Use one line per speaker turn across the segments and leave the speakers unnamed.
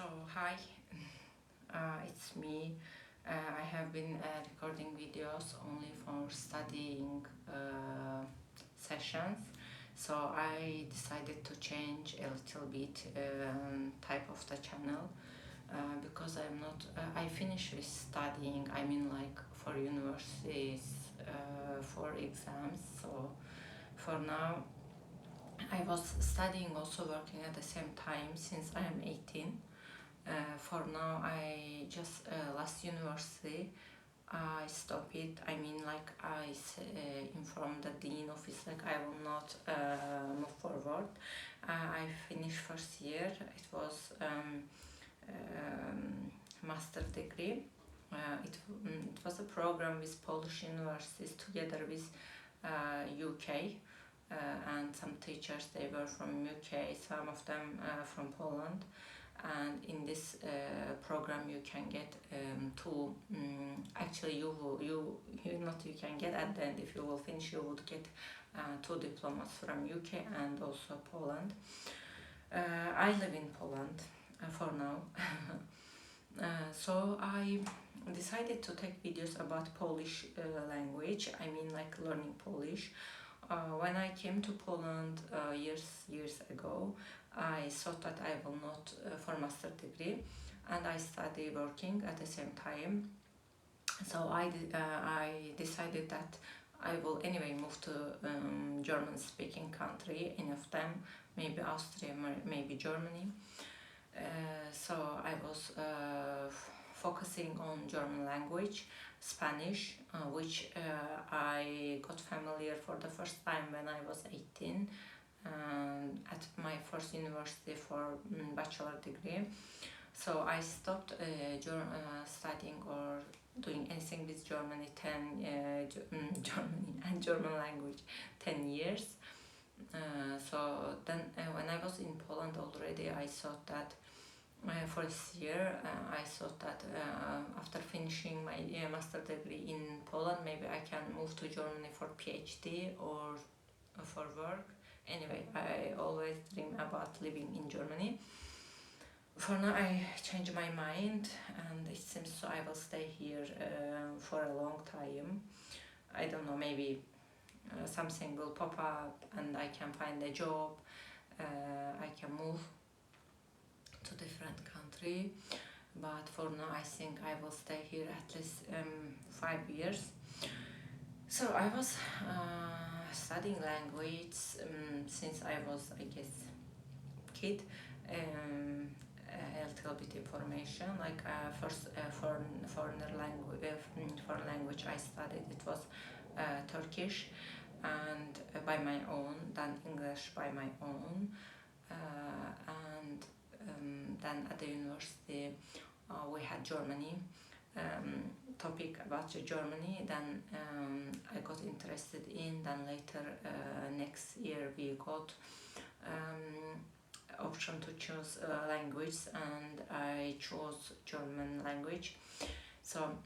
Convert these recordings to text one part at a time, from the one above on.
Hi, it's me. I have been recording videos only for studying sessions, so I decided to change a little bit type of the channel because I'm not. I finished with studying. I mean, like for universities, for exams. So for now, I was studying, also working at the same time since I am 18. For now, I just last university I stopped it. I mean, like informed the dean office like I will not move forward. I finished first year. It was master degree. It was a program with Polish universities together with UK. And some teachers, they were from UK, some of them from Poland. And in this program you can get two, actually you can get at the end, if you will finish, you would get two diplomas from UK and also Poland. I live in Poland for now. So I decided to take videos about Polish language, I mean like learning Polish. When I came to Poland years ago, I thought that I will not for master degree, and I study working at the same time. So I decided that I will anyway move to German speaking country, any of them, maybe Austria, maybe Germany. So I was focusing on German language, Spanish, which I got familiar for the first time when I was 18 at my first university for bachelor degree. So I stopped studying or doing anything with Germany Germany and German language 10 years. So then when I was in Poland already, I thought that for this year, I thought that after finishing my master degree in Poland, maybe I can move to Germany for PhD or for work. Anyway, I always dream about living in Germany. For now, I changed my mind, and it seems so I will stay here for a long time. I don't know, maybe something will pop up and I can find a job. I can move to different country, but for now I think I will stay here at least 5 years. So I was studying language since I was, I guess, kid. A little bit information, like first foreign language I studied, it was Turkish, and by my own, then English by my own, and then at the university we had Germany, topic about Germany. Then I got interested in. Then later next year we got option to choose language, and I chose German language. So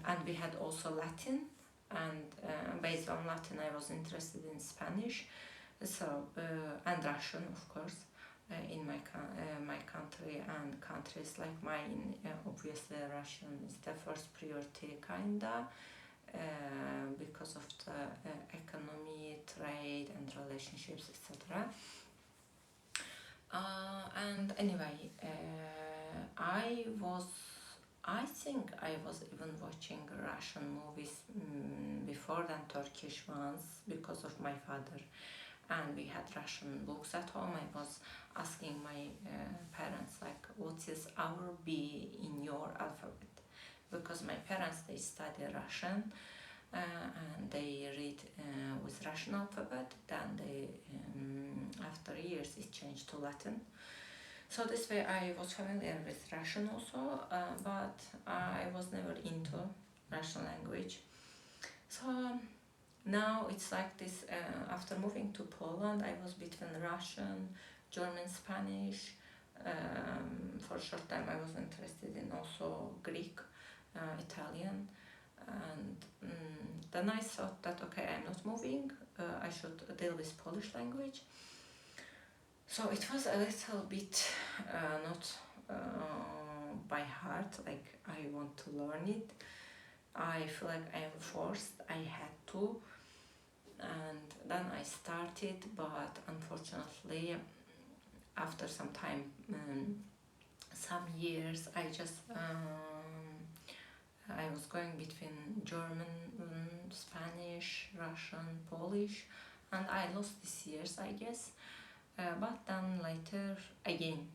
and we had also Latin, and based on Latin I was interested in Spanish. So and Russian, of course. In my country and countries like mine, obviously Russian is the first priority, kinda, because of the economy, trade and relationships, etc. And anyway, I think I was even watching Russian movies before than Turkish ones because of my father. And we had Russian books at home. I was asking my parents, like, what is our B in your alphabet? Because my parents, they study Russian, and they read with Russian alphabet. Then they, after years, it changed to Latin. So this way I was familiar with Russian also, but I was never into Russian language. So now it's like this, after moving to Poland, I was between Russian, German, Spanish. For a short time I was interested in also Greek, Italian, and then I thought that okay, I'm not moving, I should deal with Polish language. So it was a little bit not by heart, like I want to learn it. I feel like I am forced, I had to, and then I started, but unfortunately after some time, some years, I was going between German, Spanish, Russian, Polish, and I lost these years, I guess. But then later, again,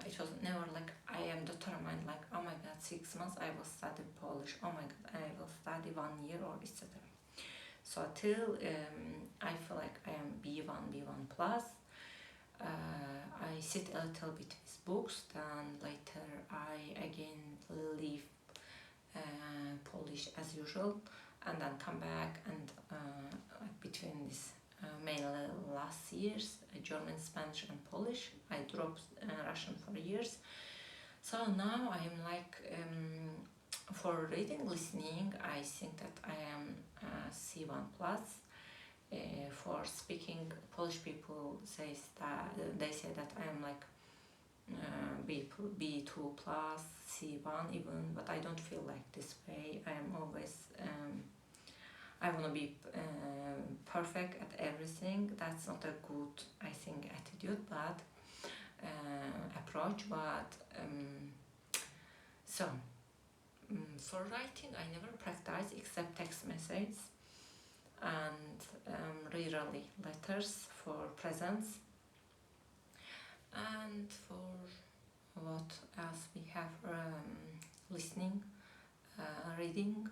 it was never like I am determined, like, oh my god, 6 months I will study Polish, oh my god, I will study 1 year, or etc. So till I feel like I am B1, B1 plus, I sit a little bit with books, then later I again leave Polish as usual, and then come back, and like between this mainly last years, German, Spanish and Polish, I dropped Russian for years. So now I am like, for reading, listening, I think that I am C1 plus. For speaking, Polish people say that I am like B2 plus, C1 even, but I don't feel like this way. I am always, I want to be perfect at everything. That's not a good, I think, attitude, but approach. But so for writing, I never practice except text messages and rarely letters for presents. And for what else we have, listening, reading,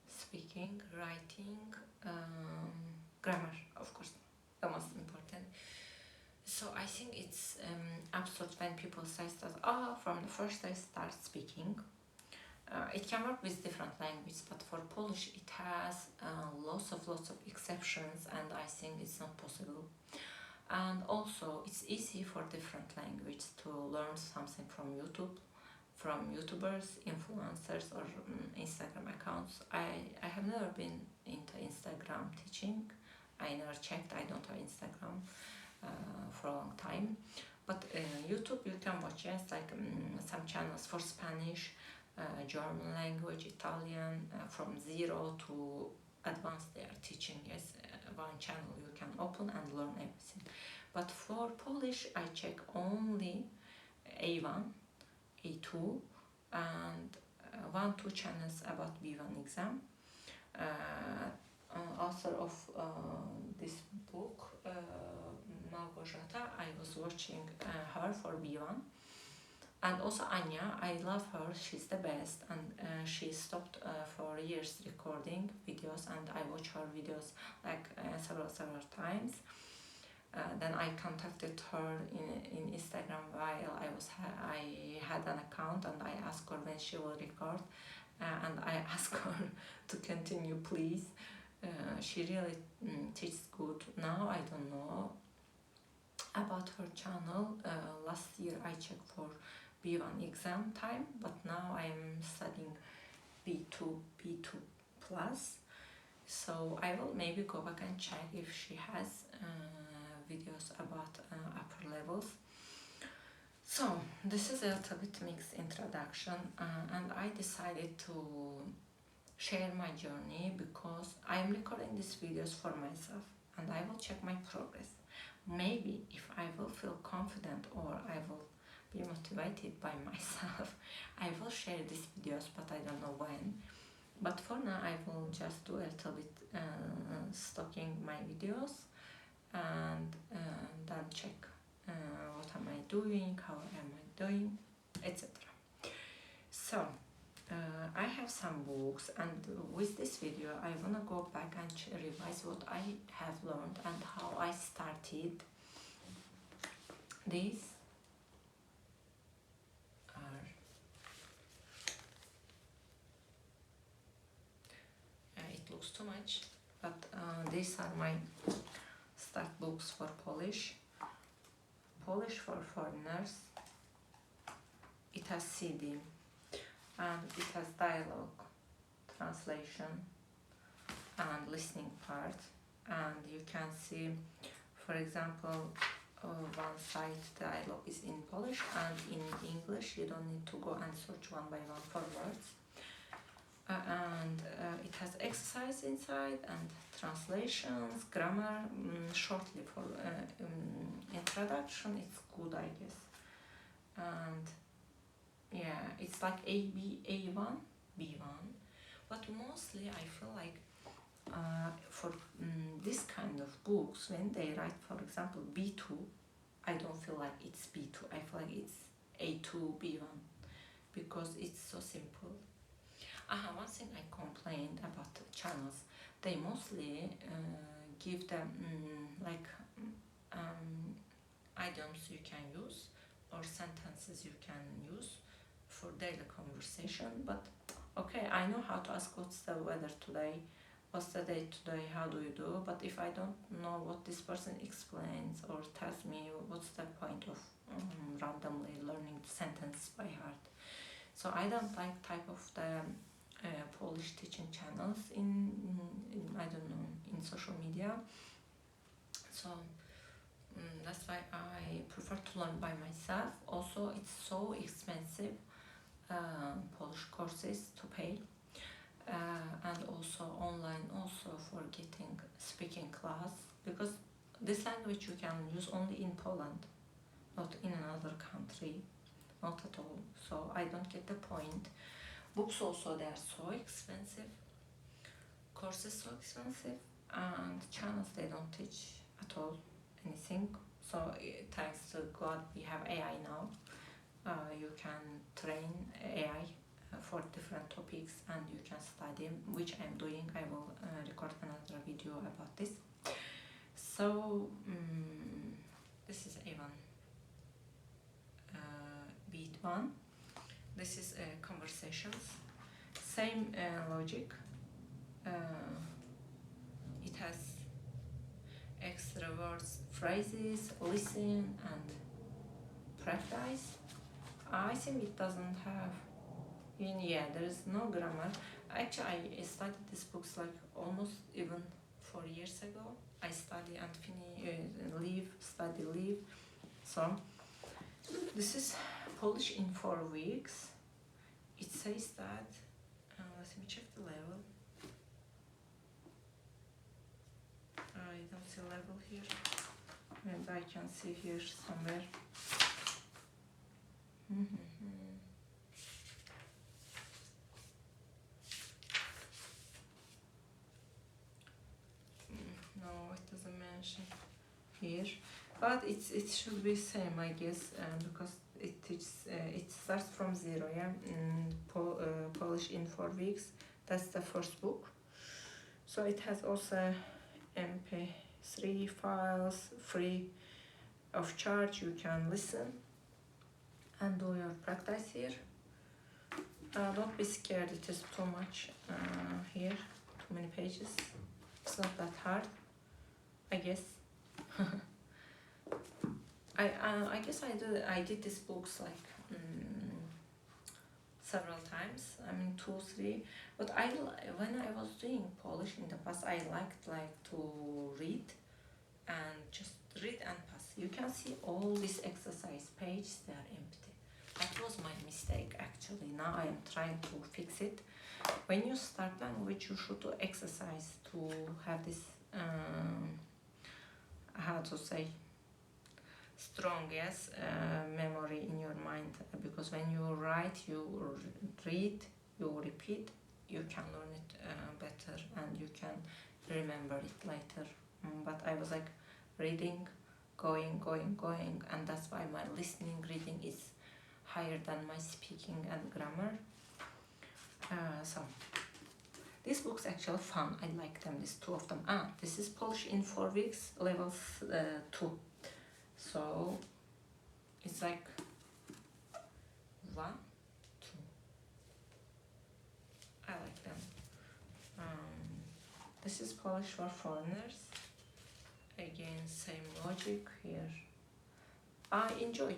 speaking, writing, grammar, of course, the most important. So I think it's absurd when people say that, oh, from the first I start speaking. It can work with different languages, but for Polish it has lots of exceptions, and I think it's not possible. And also it's easy for different languages to learn something from YouTube, from YouTubers, influencers, or Instagram accounts. I have never been into Instagram teaching. I never checked, I don't have Instagram for a long time. But YouTube you can watch, yes, like some channels for Spanish, German language, Italian, from zero to advanced they are teaching, yes. One channel you can open and learn everything. But for Polish I check only A1, A2, and 1-2 channels about B1 exam. Author of this book, Małgorzata, I was watching her for B1. And also Anya, I love her, she's the best, and she stopped for years recording videos, and I watch her videos like several times. Then I contacted her in Instagram while I had an account, and I asked her when she will record, and I asked her to continue, please. She really teaches good. Now I don't know about her channel. Last year I checked for B1 exam time, but now I'm studying B2 plus. So I will maybe go back and check if she has videos about upper levels. So this is a little bit mixed introduction, and I decided to share my journey because I am recording these videos for myself, and I will check my progress. Maybe if I will feel confident, or I will be motivated by myself, I will share these videos, but I don't know when. But for now I will just do a little bit stalking my videos, and then check what am I doing, how am I doing, etc. So I have some books, and with this video I want to go back and revise what I have learned and how I started. These are it looks too much, but these are my start books for Polish for foreigners. It has CD, and it has dialogue, translation, and listening part, and you can see, for example, one side dialogue is in Polish, and in English you don't need to go and search one by one for words. It has exercise inside and translations, grammar. Shortly for introduction, it's good, I guess. And yeah, it's like A1, B1, but mostly I feel like for this kind of books, when they write, for example, B2, I don't feel like it's B2. I feel like it's A2, B1, because it's so simple. One thing I complained about the channels, they mostly give them items you can use or sentences you can use for daily conversation. But okay, I know how to ask what's the weather today, what's the day today, how do you do, but if I don't know what this person explains or tells me, what's the point of randomly learning the sentence by heart? So I don't like type of the Polish teaching channels in I don't know, in social media. So that's why I prefer to learn by myself. Also, it's so expensive, Polish courses to pay, and also online also for getting speaking class, because this language you can use only in Poland, not in another country, not at all. So I don't get the point. Books also, they are so expensive, courses so expensive, and channels, they don't teach at all anything. So thanks to God we have AI now. You can train AI for different topics and you can study, which I'm doing. I will record another video about this. So this is A1, B1. This is conversations, same logic. It has extra words, phrases, listen and practice. I think it doesn't have, yeah, there is no grammar. Actually, I studied these books like almost even 4 years ago. I study and finish, study, leave. So this is Polish in 4 weeks. It says that, let me check the level. I don't see level here. Maybe I can see here somewhere. No, it doesn't mention here, but it should be same, I guess, because it starts from 0, yeah. Polish in 4 weeks. That's the first book. So it has also MP3 files, free of charge. You can listen and do your practice here. Don't be scared, it is too much here, too many pages. It's not that hard, I guess. I guess I did these books like several times. I mean 2, 3. But when I was doing Polish in the past, I liked to read and just read and pass. You can see all these exercise pages, they are empty. That was my mistake actually. Now I am trying to fix it. When you start language, you should do exercise to have this how to say, strong, yes, memory in your mind, because when you write, you read, you repeat, you can learn it better and you can remember it later. But I was like reading, going, and that's why my listening, reading is higher than my speaking and grammar. So these books actually fun. I like them, these 2 of them. This is Polish in 4 weeks, level 2. So it's like 1, 2. I like them. This is Polish for foreigners. Again, same logic here. I enjoy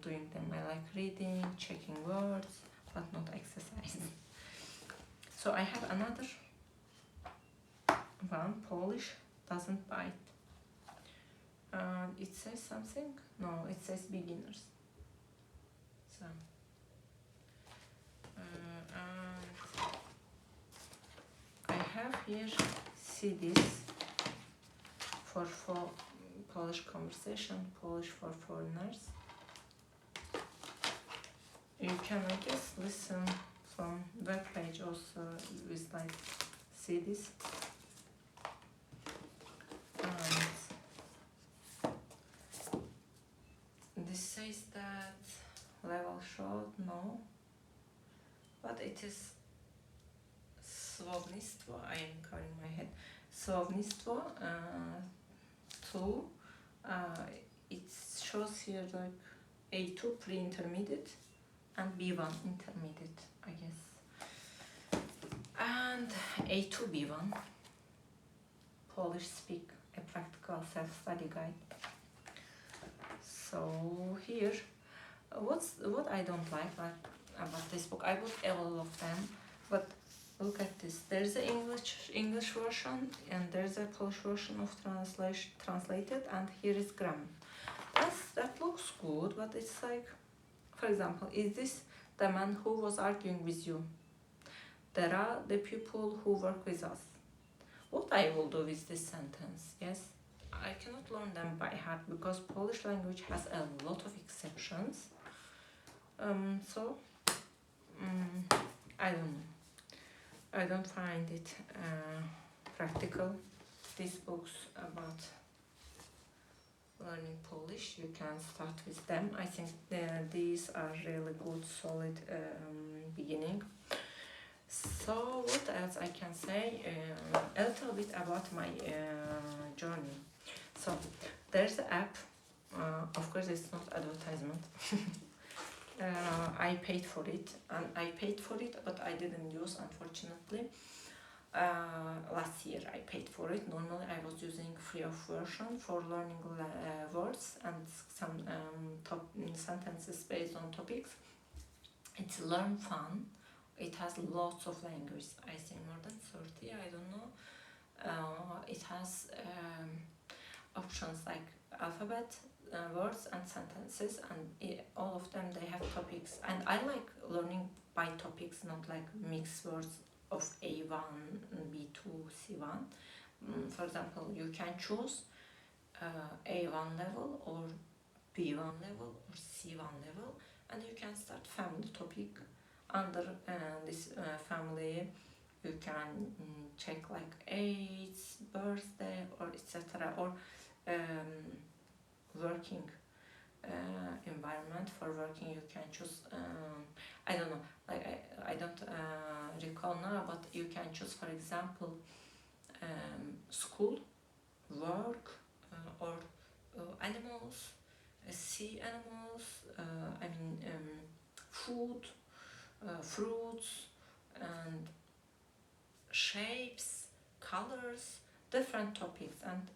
doing them. I like reading, checking words, but not exercise. So I have another one, Polish doesn't bite. It says something? No, it says beginners. So, and I have here CDs for Polish conversation, Polish for foreigners. You can, I guess, listen from web page also with like CDs. And this says that level short, no, but it is Słownictwo. I am covering my head. Słownictwo 2. It shows here like A2 pre-intermediate and B1 intermediate, I guess. And A2 B1 Polish speak, a practical self-study guide. So here, what I don't like about this book, I bought all of them, but look at this. There's an English version and there's a Polish version of translated, and here is grammar. That looks good, but it's like, for example, is this the man who was arguing with you? There are the people who work with us. What I will do with this sentence, yes? I cannot learn them by heart because Polish language has a lot of exceptions. I don't know. I don't find it practical. These books about learning Polish, you can start with them. I think these are really good, solid beginning. So what else I can say? A little bit about my journey. So there's an app. Of course, it's not advertisement. I paid for it, but I didn't use, unfortunately. Last year I paid for it. Normally I was using free of version for learning words and some sentences based on topics. It's Learn Fun. It has lots of languages. I think more than 30. I don't know. It has options like alphabet, words and sentences, and all of them they have topics. And I like learning by topics, not like mixed words of A1, B2, C1. For example, you can choose A1 level or B1 level or C1 level, and you can start family topic. Under this family, you can check like age, birthday, or etc. Or working environment. For working, you can choose. I don't know. Like I don't recall now, but you can choose, for example, school, work, or animals, sea animals. Food, fruits, and shapes, colors, different topics. And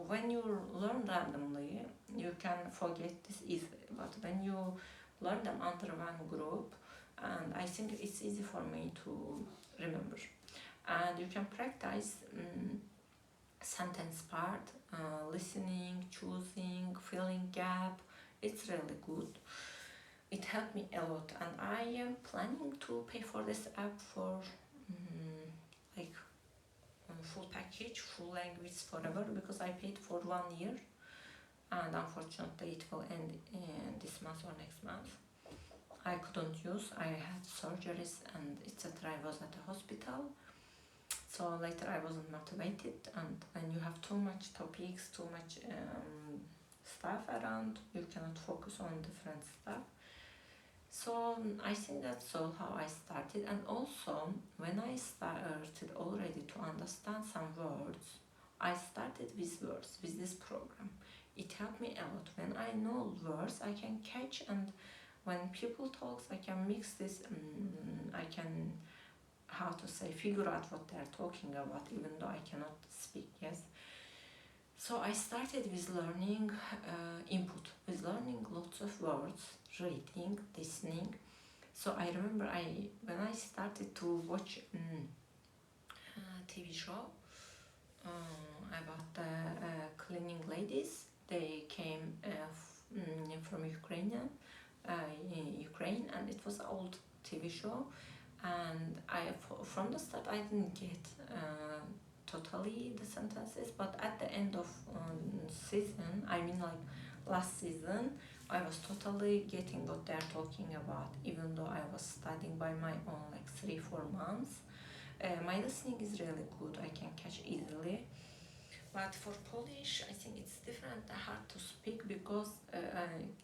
when you learn randomly, you can forget this easily. But when you learn them under one group, and I think it's easy for me to remember. And you can practice sentence part, listening, choosing, filling gap. It's really good. It helped me a lot, and I am planning to pay for this app for full package, full language forever, because I paid for 1 year, and unfortunately it will end in this month or next month. I couldn't use, I had surgeries and etc. I was at the hospital, so later I wasn't motivated, and when you have too much topics, too much stuff around, you cannot focus on different stuff. So I think that's all how I started. And also when I started already to understand some words, I started with words with this program. It helped me a lot. When I know words, I can catch, and when people talks, I can mix this. I can, how to say, figure out what they're talking about, even though I cannot speak. Yes. So I started with learning input, with learning lots of words, reading, listening. So I remember when I started to watch TV show about cleaning ladies, They came from Ukraine, and it was an old TV show. And from the start, I didn't get totally the sentences, but at the end of season, I mean like last season, I was totally getting what they're talking about, even though I was studying by my own like 3-4 months. My listening is really good, I can catch easily. But for Polish, I think it's different, hard to speak, because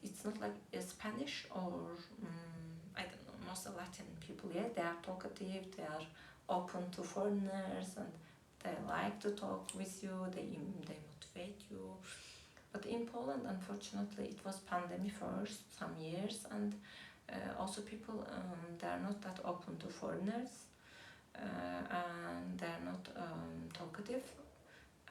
it's not like Spanish or I don't know. Most of Latin people, yeah, they are talkative, they are open to foreigners, and they like to talk with you. They motivate you. But in Poland, unfortunately, it was pandemic first some years, and also people they are not that open to foreigners, and they are not talkative,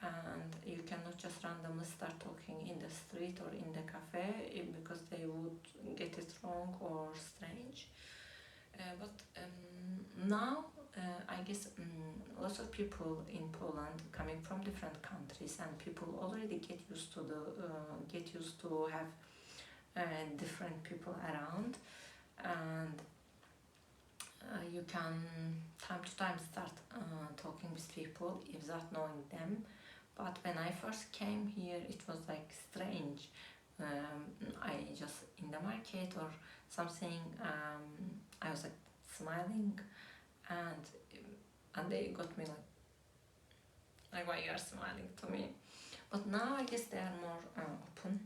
and you cannot just randomly start talking in the street or in the cafe because they would get it wrong or strange. But now I guess lots of people in Poland coming from different countries, and people already get used to have different people around, and you can time to time start talking with people without knowing them. But when I first came here, it was like strange. I just in the market or something, I was like smiling, and they got me like why you are smiling to me. But now I guess they are more open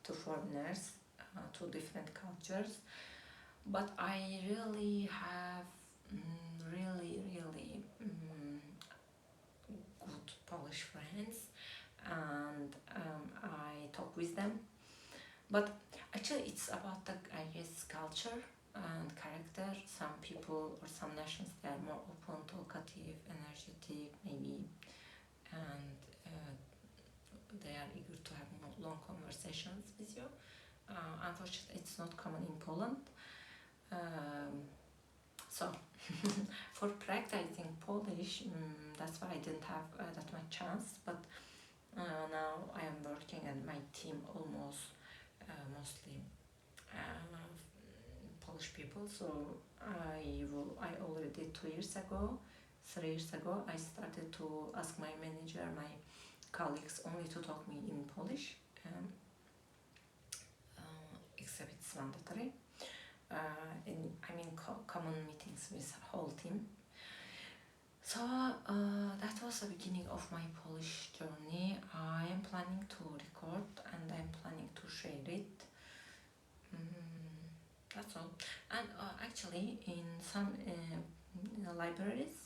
to foreigners, to different cultures. But I really have really good Polish friends, and I talk with them. But actually, it's about the, I guess, culture and character. Some people or some nations, they are more open, talkative, energetic, maybe, and they are eager to have more long conversations with you. Unfortunately, it's not common in Poland. So for practicing Polish, that's why I didn't have that much chance. But now I am working, and my team almost mostly Polish people. So I already did 2 years ago, 3 years ago. I started to ask my manager, my colleagues, only to talk me in Polish, except it's mandatory. I mean common meetings with whole team. So that was the beginning of my Polish journey. I am planning to record, and I'm planning to share it. That's all. And actually, in some libraries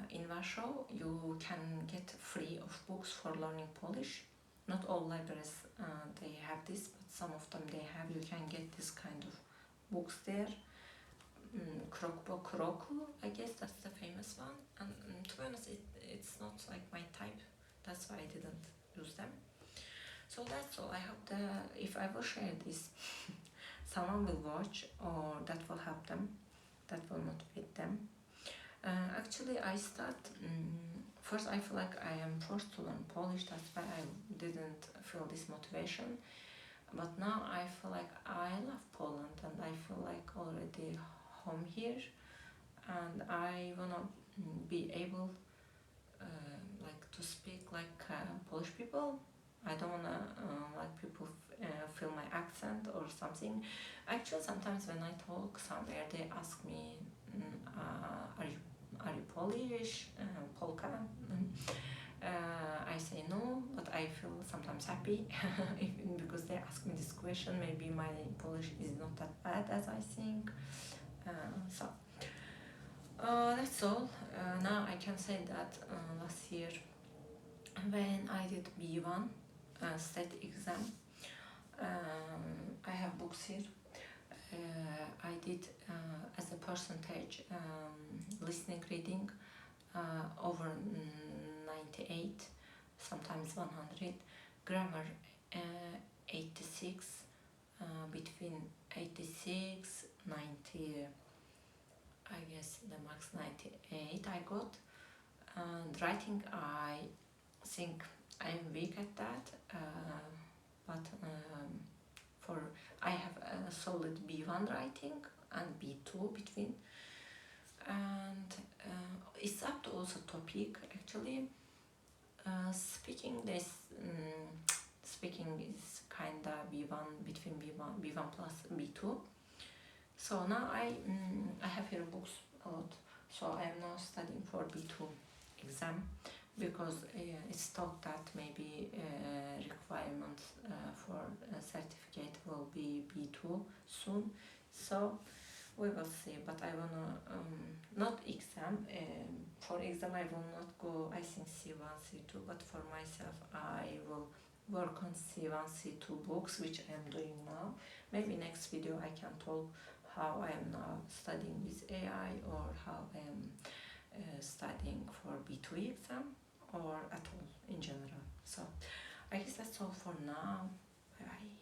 in Warsaw, you can get free of books for learning Polish. Not all libraries they have this, but some of them they have. You can get this kind of books there. Krokbo Kroku, I guess that's the famous one. And to be honest, it's not like my type. That's why I didn't use them. So that's all. I hope that if I will share this, someone will watch, or that will help them, that will motivate them. Actually, I start. First, I feel like I am forced to learn Polish. That's why I didn't feel this motivation. But now I feel like I love Poland, and I feel like already home here, and I wanna be able like to speak like Polish people. I don't wanna like people feel my accent or something. Actually, sometimes when I talk somewhere, they ask me, are you Polish, Polka? I say no, but I feel sometimes happy even because they ask me this question. Maybe my Polish is not that bad as I think. So that's all. Now I can say that last year, when I did B1 state exam, I have books here. I did as a percentage listening reading over 98, sometimes 100. Grammar 86, between 86, 90. I guess the max 98 I got. And writing, I think I'm weak at that. but for I have a solid B1 writing and B2 between, and it's up to also topic actually. Speaking is kinda B1, between B1 plus B2. So now I have here books a lot. So I am now studying for B2 exam, because it's thought that maybe requirements for a certificate will be B2 soon. So we will see, but I wanna not exam. For exam I will not go. I think C1, C2, but for myself I will work on C1, C2 books, which I am doing now. Maybe next video I can talk how I am now studying with AI, or how I am studying for B2 exam, or at all in general. So I guess that's all for now. Bye bye.